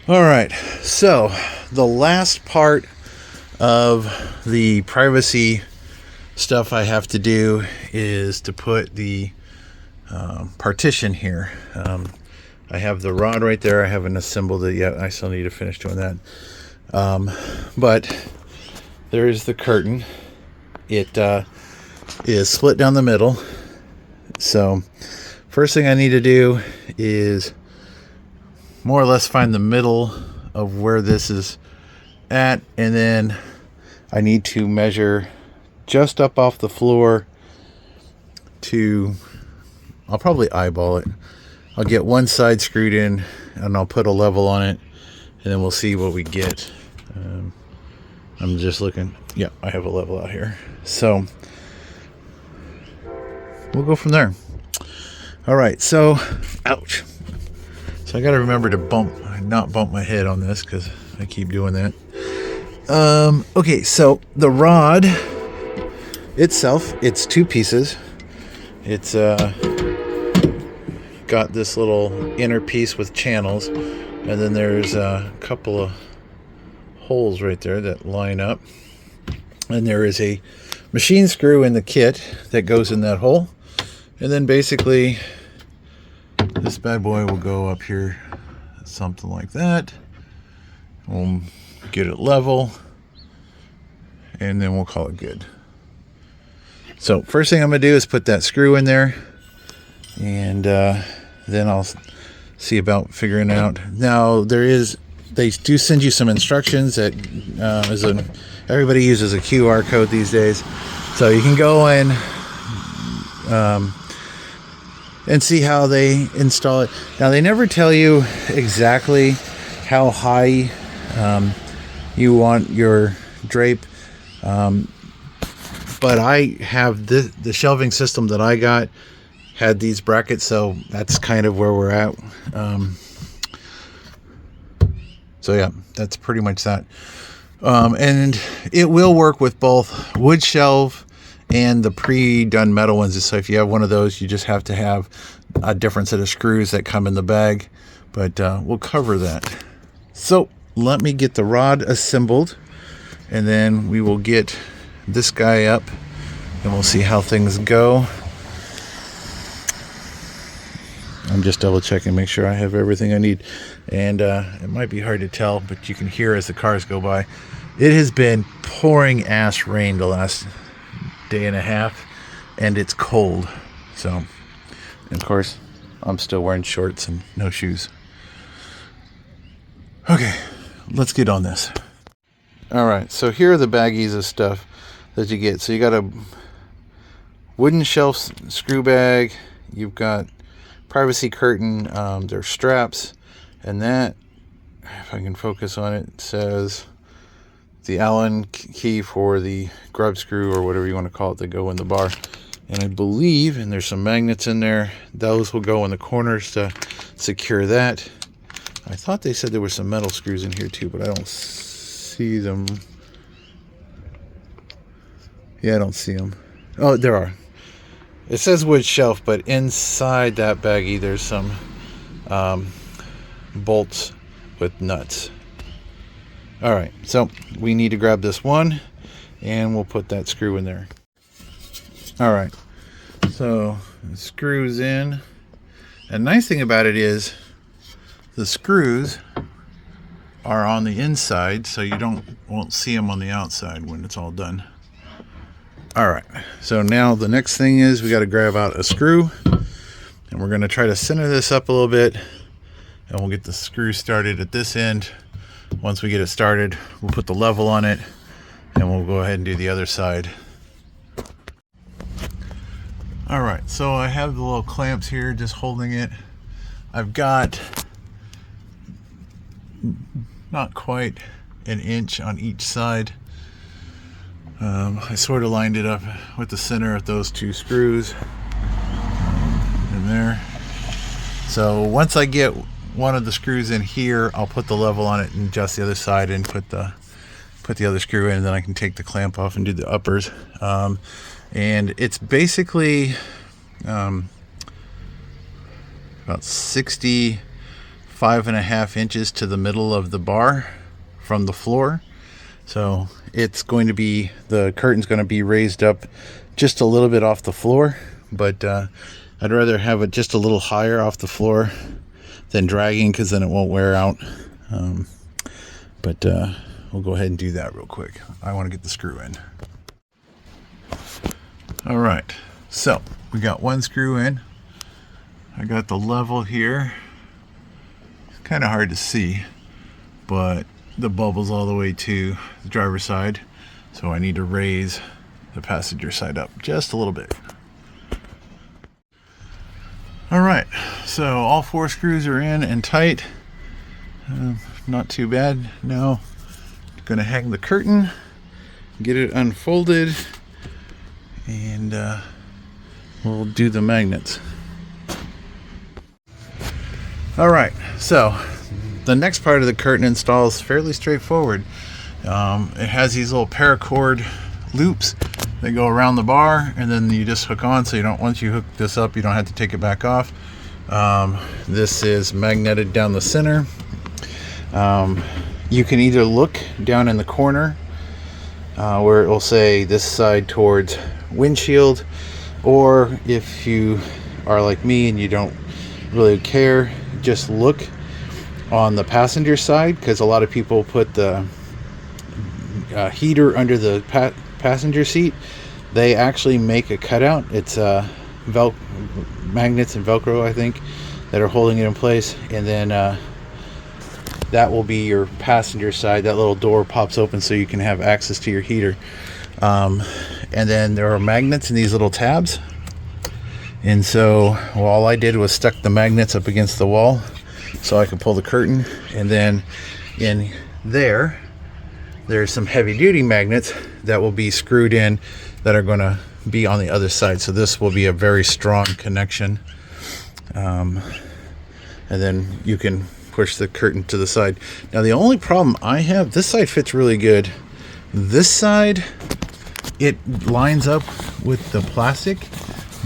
All right, so the last part of the privacy stuff I have to do is to put the partition here. I have the rod right there. I haven't assembled it yet. I still need to finish doing that. But there is the curtain. It is split down the middle. So first thing I need to do is more or less find the middle of where this is at, and then I need to measure just up off the floor to, I'll probably eyeball it. I'll get one side screwed in and I'll put a level on it, and then we'll see what we get. I'm just looking. Yeah, I have a level out here. So we'll go from there. All right, so, ouch. So I got to remember to not bump my head on this because I keep doing that. Okay, so the rod itself, it's two pieces. It's got this little inner piece with channels, and then there's a couple of holes right there that line up. And there is a machine screw in the kit that goes in that hole. And then basically this bad boy will go up here, something like that. We'll get it level, and then we'll call it good. So first thing I'm going to do is put that screw in there, and then I'll see about figuring out. Now they do send you some instructions that everybody uses a QR code these days, so you can go in and see how they install it. Now they never tell you exactly how high you want your drape, but I have the shelving system that I got had these brackets, so that's kind of where we're at. So yeah, that's pretty much that. And it will work with both wood shelf and the pre-done metal ones. So if you have one of those, you just have to have a different set of screws that come in the bag, but we'll cover that. So let me get the rod assembled, and then we will get this guy up and we'll see how things go. I'm just double checking, make sure I have everything I need. And it might be hard to tell, but you can hear as the cars go by. It has been pouring ass rain the last day and a half, and it's cold. So, and of course, I'm still wearing shorts and no shoes. Okay, let's get on this. All right, so here are the baggies of stuff that you get. So you got a wooden shelf screw bag. You've got privacy curtain. There's straps, and that, if I can focus on it, it says the Allen key for the grub screw or whatever you want to call it that go in the bar. And I believe, and there's some magnets in there, those will go in the corners to secure that. I thought they said there were some metal screws in here too, but I don't see them. Yeah, I don't see them. Oh, there are. It says wood shelf, but inside that baggie there's some bolts with nuts. All right, so we need to grab this one, and we'll put that screw in there. All right, so the screws in. And the nice thing about it is the screws are on the inside, so you won't see them on the outside when it's all done. All right, so now the next thing is we got to grab out a screw, and we're going to try to center this up a little bit, and we'll get the screw started at this end. Once we get it started, we'll put the level on it, and we'll go ahead and do the other side. All right, so I have the little clamps here just holding it. I've got not quite an inch on each side. I sort of lined it up with the center of those two screws in there. So once I get one of the screws in here, I'll put the level on it and adjust the other side and put the other screw in, and then I can take the clamp off and do the uppers. And it's basically about 65 5.5 inches to the middle of the bar from the floor. So it's going to be, the curtain's going to be raised up just a little bit off the floor, but I'd rather have it just a little higher off the floor than dragging, because then it won't wear out. But we'll go ahead and do that real quick. I want to get the screw in. All right, so we got one screw in. I got the level here. It's kind of hard to see, but the bubble's all the way to the driver's side, so I need to raise the passenger side up just a little bit. All right, so all 4 screws are in and tight. Not too bad. Now I'm gonna hang the curtain, get it unfolded, and we'll do the magnets. All right, so the next part of the curtain install is fairly straightforward. It has these little paracord loops that go around the bar, and then you just hook on, so you don't, once you hook this up, you don't have to take it back off. This is magneted down the center. You can either look down in the corner where it will say this side towards windshield, or if you are like me and you don't really care, just look on the passenger side, because a lot of people put the heater under the passenger seat. They actually make a cutout. It's magnets and Velcro, I think, that are holding it in place, and then that will be your passenger side. That little door pops open so you can have access to your heater. And then there are magnets in these little tabs, and so all I did was stuck the magnets up against the wall so I could pull the curtain, and then in there's some heavy duty magnets that will be screwed in that are going to be on the other side. So this will be a very strong connection. And then you can push the curtain to the side. Now the only problem I have, this side fits really good. This side, it lines up with the plastic,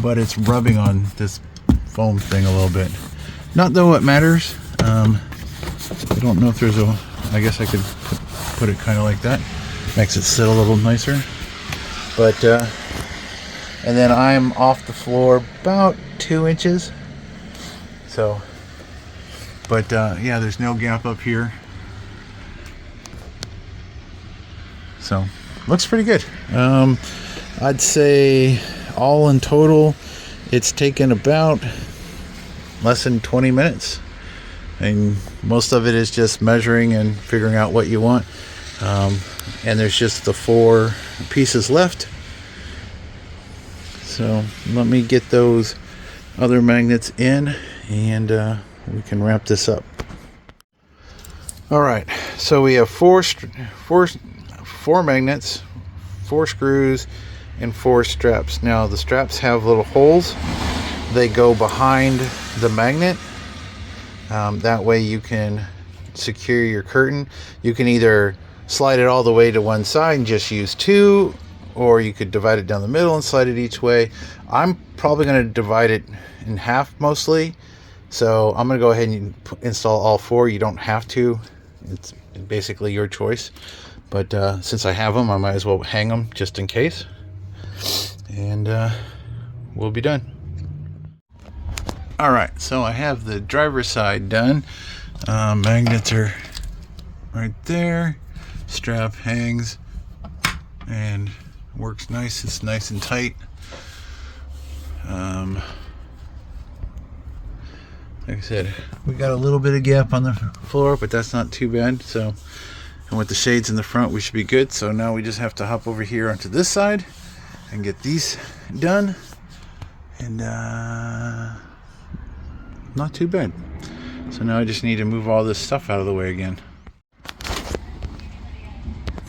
but it's rubbing on this foam thing a little bit. Not though it matters. I don't know if there's a, I guess I could put it kind of like that. Makes it sit a little nicer. But and then I'm off the floor about 2 inches. So, but yeah, there's no gap up here. So, looks pretty good. I'd say all in total, it's taken about less than 20 minutes. And most of it is just measuring and figuring out what you want. And there's just the 4 pieces left. So let me get those other magnets in, and we can wrap this up. All right, so we have four magnets, 4 screws, and 4 straps. Now the straps have little holes. They go behind the magnet. That way you can secure your curtain. You can either slide it all the way to one side and just use 2, or you could divide it down the middle and slide it each way. I'm probably going to divide it in half mostly. So I'm going to go ahead and install all 4. You don't have to. It's basically your choice. But since I have them, I might as well hang them just in case. And we'll be done. All right, so I have the driver's side done. Magnets are right there. Strap hangs and works nice. It's nice and tight. Like I said, we got a little bit of gap on the floor, but that's not too bad. So, and with the shades in the front, we should be good. So now we just have to hop over here onto this side and get these done. And not too bad. So now I just need to move all this stuff out of the way again.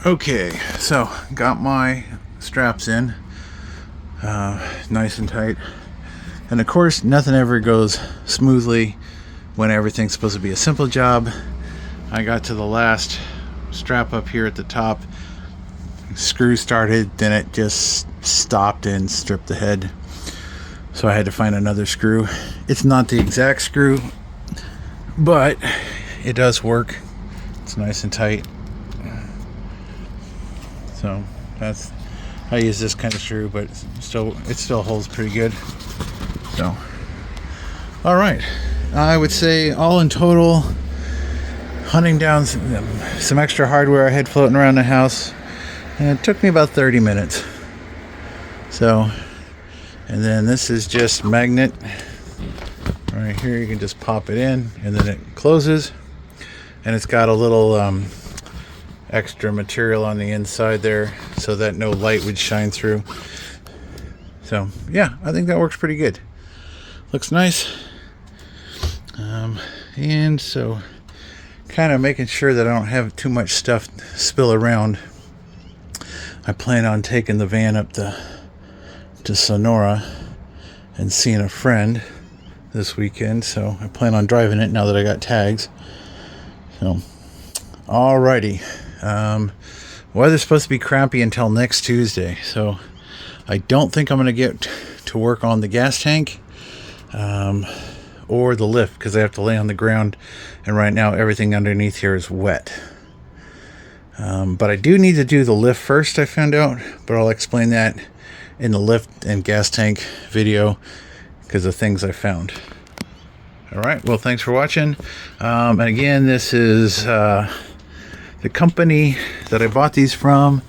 Okay, so got my straps in, nice and tight. And of course, nothing ever goes smoothly when everything's supposed to be a simple job. I got to the last strap up here at the top, screw started, then it just stopped and stripped the head. So I had to find another screw. It's not the exact screw but it does work. It's nice and tight. So that's, I use this kind of screw, but it still holds pretty good. So, all right, I would say all in total, hunting down some extra hardware I had floating around the house, and it took me about 30 minutes. So, and then this is just magnet right here. You can just pop it in, and then it closes, and it's got a little extra material on the inside there so that no light would shine through. So yeah, I think that works pretty good. Looks nice. And so kind of making sure that I don't have too much stuff spill around. I plan on taking the van up to Sonora and seeing a friend this weekend, so I plan on driving it now that I got tags. So alrighty. Weather's supposed to be crappy until next Tuesday, so I don't think I'm going to get to work on the gas tank or the lift, because I have to lay on the ground, and right now everything underneath here is wet. But I do need to do the lift first, I found out, but I'll explain that in the lift and gas tank video because of things I found. Alright, well, thanks for watching. And again, this is the company that I bought these from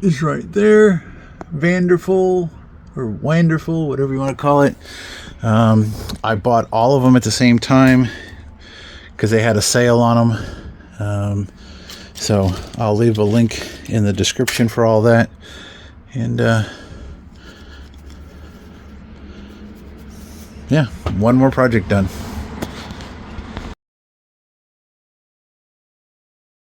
is right there. Wanderful, whatever you want to call it. I bought all of them at the same time because they had a sale on them. So I'll leave a link in the description for all that. And yeah, one more project done.